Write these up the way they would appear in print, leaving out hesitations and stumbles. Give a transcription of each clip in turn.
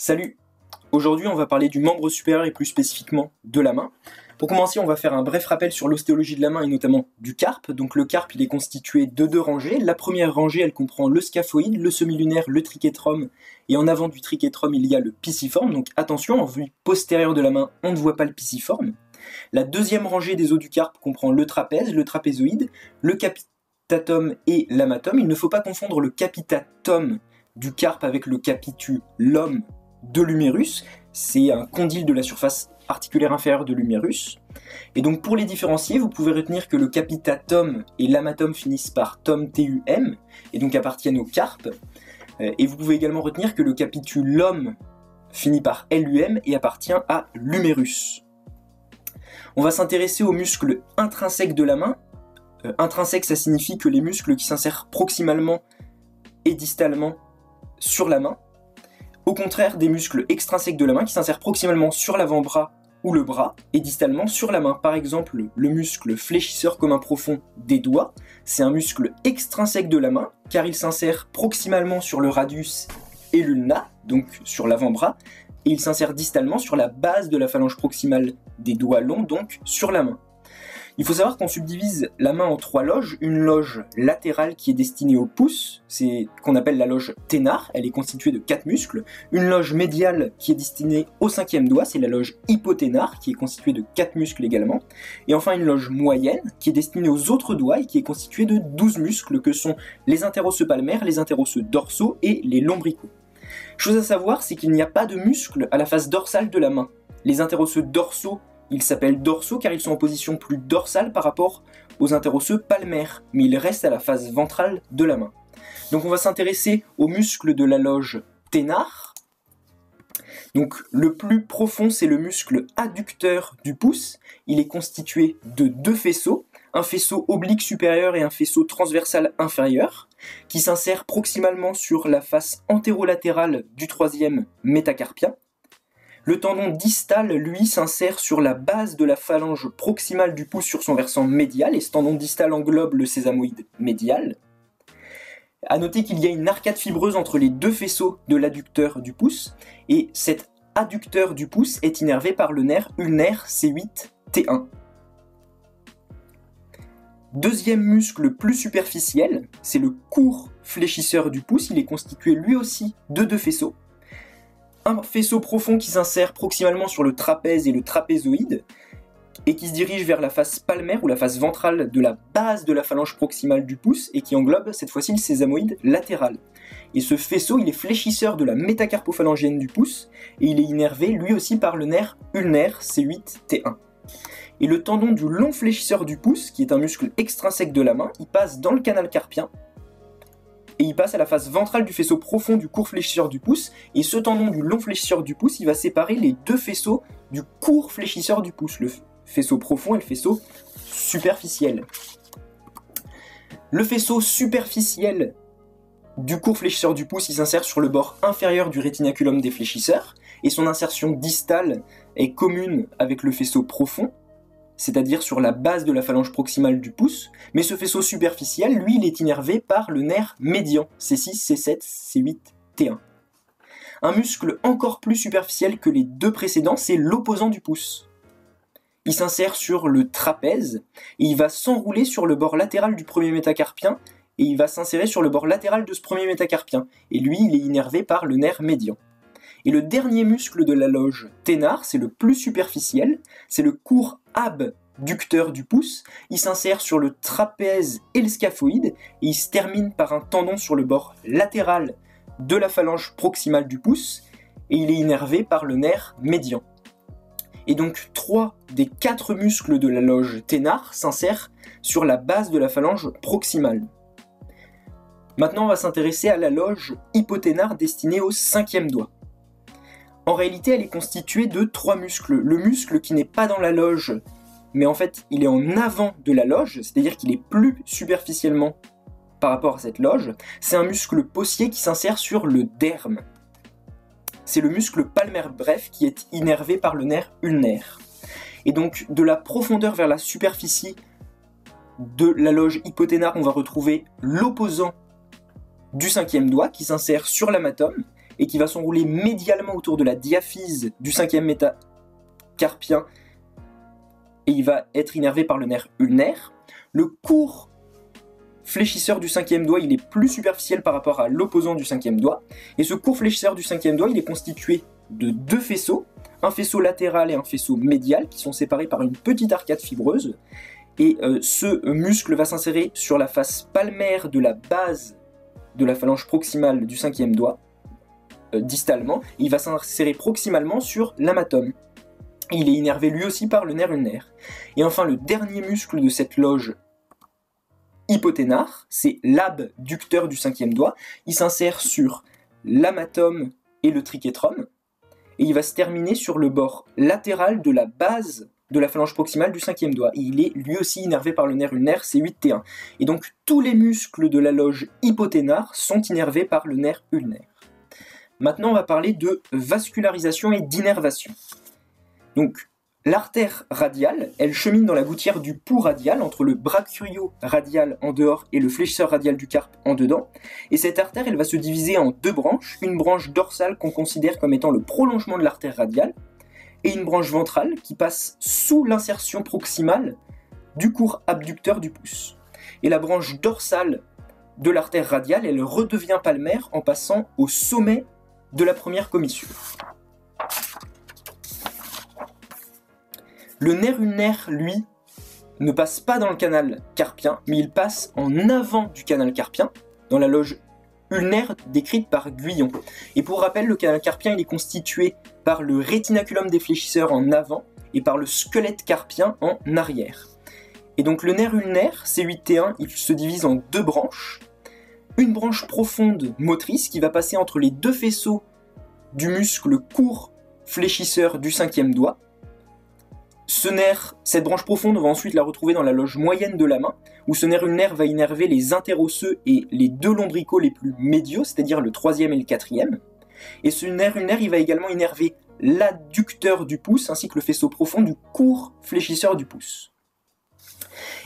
Salut! Aujourd'hui, on va parler du membre supérieur et plus spécifiquement de la main. Pour commencer, on va faire un bref rappel sur l'ostéologie de la main et notamment du carpe. Donc le carpe, il est constitué de deux rangées. La première rangée, elle comprend le scaphoïde, le semi-lunaire, le trichétrum. Et en avant du trichétrum, il y a le pisiforme. Donc attention, en vue postérieure de la main, on ne voit pas le pisiforme. La deuxième rangée des os du carpe comprend le trapèze, le trapézoïde, le capitatum et l'amatum. Il ne faut pas confondre le capitatum du carpe avec le capitulum de l'humérus. C'est un condyle de la surface articulaire inférieure de l'humérus. Et donc pour les différencier, vous pouvez retenir que le capitatum et l'amatum finissent par tum, tum, et donc appartiennent au carpe. Et vous pouvez également retenir que le capitulum finit par lum et appartient à l'humérus. On va s'intéresser aux muscles intrinsèques de la main. Intrinsèque, ça signifie que les muscles qui s'insèrent proximalement et distalement sur la main. Au contraire des muscles extrinsèques de la main qui s'insèrent proximalement sur l'avant-bras ou le bras et distalement sur la main. Par exemple, le muscle fléchisseur commun profond des doigts, c'est un muscle extrinsèque de la main car il s'insère proximalement sur le radius et l'ulna, donc sur l'avant-bras, et il s'insère distalement sur la base de la phalange proximale des doigts longs, donc sur la main. Il faut savoir qu'on subdivise la main en trois loges. Une loge latérale qui est destinée au pouce, c'est qu'on appelle la loge ténar, elle est constituée de 4 muscles. Une loge médiale qui est destinée au cinquième doigt, c'est la loge hypoténar, qui est constituée de 4 muscles également. Et enfin une loge moyenne qui est destinée aux autres doigts et qui est constituée de 12 muscles que sont les interosseux palmaires, les interosseux dorsaux et les lombricaux. Chose à savoir, c'est qu'il n'y a pas de muscles à la face dorsale de la main. Les interosseux dorsaux, ils s'appellent dorsaux car ils sont en position plus dorsale par rapport aux interosseux palmaires, mais ils restent à la face ventrale de la main. Donc on va s'intéresser aux muscles de la loge ténar. Donc le plus profond, c'est le muscle adducteur du pouce. Il est constitué de deux faisceaux, un faisceau oblique supérieur et un faisceau transversal inférieur, qui s'insèrent proximalement sur la face antérolatérale du troisième métacarpien. Le tendon distal, lui, s'insère sur la base de la phalange proximale du pouce sur son versant médial, et ce tendon distal englobe le sésamoïde médial. A noter qu'il y a une arcade fibreuse entre les deux faisceaux de l'adducteur du pouce, et cet adducteur du pouce est innervé par le nerf ulnaire C8-T1. Deuxième muscle plus superficiel, c'est le court fléchisseur du pouce, il est constitué lui aussi de deux faisceaux. Un faisceau profond qui s'insère proximalement sur le trapèze et le trapézoïde et qui se dirige vers la face palmaire ou la face ventrale de la base de la phalange proximale du pouce et qui englobe cette fois-ci le sésamoïde latéral. Et ce faisceau, il est fléchisseur de la métacarpophalangienne du pouce et il est innervé lui aussi par le nerf ulnaire C8-T1. Et le tendon du long fléchisseur du pouce, qui est un muscle extrinsèque de la main, il passe dans le canal carpien et il passe à la face ventrale du faisceau profond du court fléchisseur du pouce, et ce tendon du long fléchisseur du pouce, il va séparer les deux faisceaux du court fléchisseur du pouce, le faisceau profond et le faisceau superficiel. Le faisceau superficiel du court fléchisseur du pouce, il s'insère sur le bord inférieur du rétinaculum des fléchisseurs, et son insertion distale est commune avec le faisceau profond, c'est-à-dire sur la base de la phalange proximale du pouce, mais ce faisceau superficiel, lui, il est innervé par le nerf médian, C6, C7, C8, T1. Un muscle encore plus superficiel que les deux précédents, c'est l'opposant du pouce. Il s'insère sur le trapèze, et il va s'enrouler sur le bord latéral du premier métacarpien, et il va s'insérer sur le bord latéral de ce premier métacarpien, et lui, il est innervé par le nerf médian. Et le dernier muscle de la loge ténar, c'est le plus superficiel, c'est le court abducteur du pouce. Il s'insère sur le trapèze et le scaphoïde, et il se termine par un tendon sur le bord latéral de la phalange proximale du pouce, et il est innervé par le nerf médian. Et donc 3 des 4 muscles de la loge ténar s'insèrent sur la base de la phalange proximale. Maintenant on va s'intéresser à la loge hypoténar destinée au cinquième doigt. En réalité, elle est constituée de 3 muscles. Le muscle qui n'est pas dans la loge, mais en fait, il est en avant de la loge, c'est-à-dire qu'il est plus superficiellement par rapport à cette loge, c'est un muscle possier qui s'insère sur le derme. C'est le muscle palmaire bref qui est innervé par le nerf ulnaire. Et donc, de la profondeur vers la superficie de la loge hypoténar, on va retrouver l'opposant du cinquième doigt qui s'insère sur l'amatum et qui va s'enrouler médialement autour de la diaphyse du cinquième métacarpien et il va être innervé par le nerf ulnaire. Le court fléchisseur du cinquième doigt, il est plus superficiel par rapport à l'opposant du cinquième doigt. Et ce court fléchisseur du cinquième doigt, il est constitué de deux faisceaux, un faisceau latéral et un faisceau médial, qui sont séparés par une petite arcade fibreuse. Et ce muscle va s'insérer sur la face palmaire de la base de la phalange proximale du cinquième doigt, distalement, et il va s'insérer proximalement sur l'amatome. Il est innervé lui aussi par le nerf ulnaire. Et enfin, le dernier muscle de cette loge hypoténare, c'est l'abducteur du cinquième doigt. Il s'insère sur l'amatome et le trichétrum, et il va se terminer sur le bord latéral de la base de la phalange proximale du cinquième doigt. Et il est lui aussi innervé par le nerf ulnaire C8T1. Et donc tous les muscles de la loge hypoténare sont innervés par le nerf ulnaire. Maintenant on va parler de vascularisation et d'innervation. Donc l'artère radiale, elle chemine dans la gouttière du pouls radial entre le brachio radial en dehors et le fléchisseur radial du carpe en dedans. Et cette artère, elle va se diviser en deux branches, une branche dorsale qu'on considère comme étant le prolongement de l'artère radiale, et une branche ventrale qui passe sous l'insertion proximale du court abducteur du pouce. Et la branche dorsale de l'artère radiale, elle redevient palmaire en passant au sommet de la première commissure. Le nerf ulnaire, lui, ne passe pas dans le canal carpien, mais il passe en avant du canal carpien, dans la loge ulnaire décrite par Guyon. Et pour rappel, le canal carpien il est constitué par le rétinaculum des fléchisseurs en avant et par le squelette carpien en arrière. Et donc le nerf ulnaire, C8T1, il se divise en deux branches. Une branche profonde motrice qui va passer entre les deux faisceaux du muscle court fléchisseur du cinquième doigt. Cette branche profonde, on va ensuite la retrouver dans la loge moyenne de la main, où ce nerf ulnaire va innerver les interosseux et les deux lombricaux les plus médiaux, c'est-à-dire le troisième et le quatrième. Et ce nerf ulnaire, il va également innerver l'adducteur du pouce, ainsi que le faisceau profond du court fléchisseur du pouce.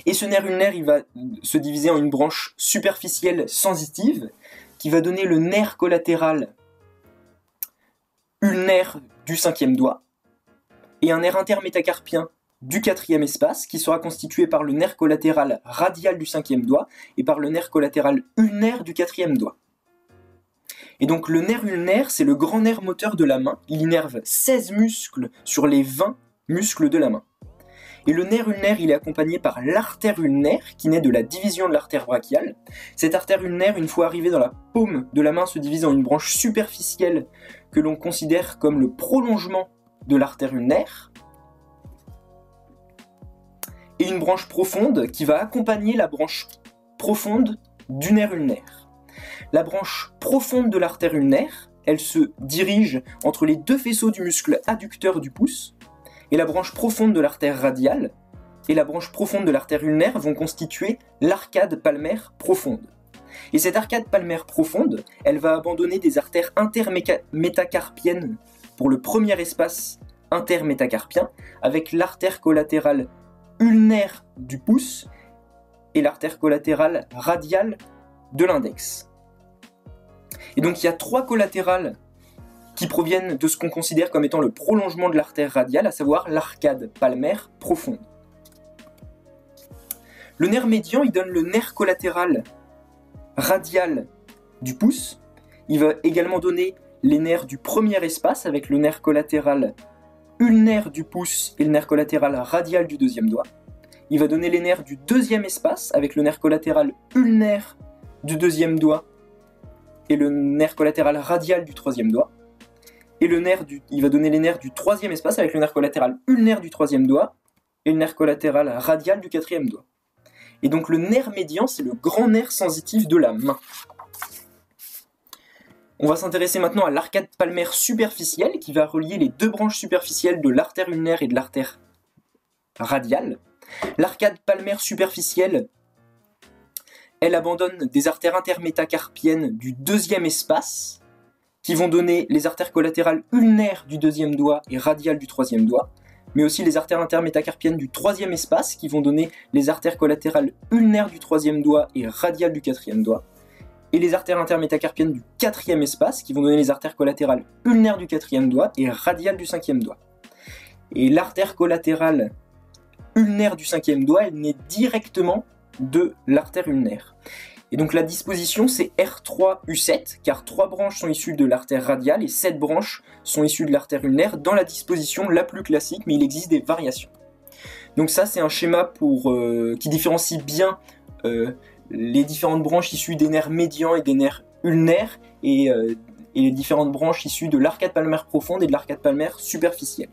Et ce nerf ulnaire, il va se diviser en une branche superficielle sensitive, qui va donner le nerf collatéral ulnaire du cinquième doigt, et un nerf intermétacarpien du quatrième espace qui sera constitué par le nerf collatéral radial du cinquième doigt et par le nerf collatéral ulnaire du quatrième doigt. Et donc le nerf ulnaire, c'est le grand nerf moteur de la main. Il innerve 16 muscles sur les 20 muscles de la main. Et le nerf ulnaire, il est accompagné par l'artère ulnaire qui naît de la division de l'artère brachiale. Cette artère ulnaire, une fois arrivée dans la paume de la main, se divise en une branche superficielle que l'on considère comme le prolongement de l'artère ulnaire, et une branche profonde qui va accompagner la branche profonde du nerf ulnaire. La branche profonde de l'artère ulnaire, elle se dirige entre les deux faisceaux du muscle adducteur du pouce, et la branche profonde de l'artère radiale et la branche profonde de l'artère ulnaire vont constituer l'arcade palmaire profonde. Et cette arcade palmaire profonde, elle va abandonner des artères intermétacarpiennes pour le premier espace intermétacarpien, avec l'artère collatérale ulnaire du pouce et l'artère collatérale radiale de l'index. Et donc il y a trois collatérales qui proviennent de ce qu'on considère comme étant le prolongement de l'artère radiale, à savoir l'arcade palmaire profonde. Le nerf médian, il donne le nerf collatéral radial du pouce. Il va également donner les nerfs du premier espace avec le nerf collatéral ulnaire du pouce et le nerf collatéral radial du deuxième doigt. Il va donner les nerfs du deuxième espace avec le nerf collatéral ulnaire du deuxième doigt et le nerf collatéral radial du troisième doigt. Et il va donner les nerfs du troisième espace avec le nerf collatéral ulnaire du troisième doigt et le nerf collatéral radial du quatrième doigt. Et donc le nerf médian, c'est le grand nerf sensitif de la main. On va s'intéresser maintenant à l'arcade palmaire superficielle qui va relier les deux branches superficielles de l'artère ulnaire et de l'artère radiale. L'arcade palmaire superficielle, elle abandonne des artères intermétacarpiennes du deuxième espace qui vont donner les artères collatérales ulnaires du deuxième doigt et radiales du troisième doigt, mais aussi les artères intermétacarpiennes du troisième espace qui vont donner les artères collatérales ulnaires du troisième doigt et radiales du quatrième doigt, et les artères intermétacarpiennes du 4e espace, qui vont donner les artères collatérales ulnaires du 4e doigt et radiales du 5e doigt. Et l'artère collatérale ulnaire du 5e doigt, elle naît directement de l'artère ulnaire. Et donc la disposition, c'est R3U7, car 3 branches sont issues de l'artère radiale et 7 branches sont issues de l'artère ulnaire dans la disposition la plus classique, mais il existe des variations. Donc ça, c'est un schéma qui différencie bien les différentes branches issues des nerfs médians et des nerfs ulnaires, et les différentes branches issues de l'arcade palmaire profonde et de l'arcade palmaire superficielle.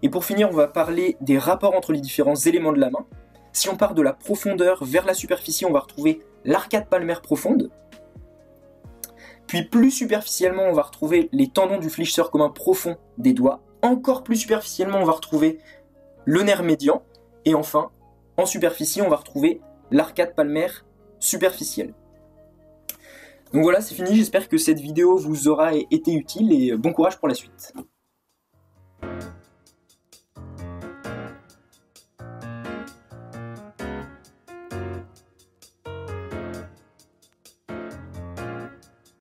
Et pour finir, on va parler des rapports entre les différents éléments de la main. Si on part de la profondeur vers la superficie, on va retrouver l'arcade palmaire profonde. Puis plus superficiellement, on va retrouver les tendons du fléchisseur commun profond des doigts. Encore plus superficiellement, on va retrouver le nerf médian. Et enfin, en superficie, on va retrouver l'arcade palmaire superficielle. Donc voilà, c'est fini. J'espère que cette vidéo vous aura été utile et bon courage pour la suite.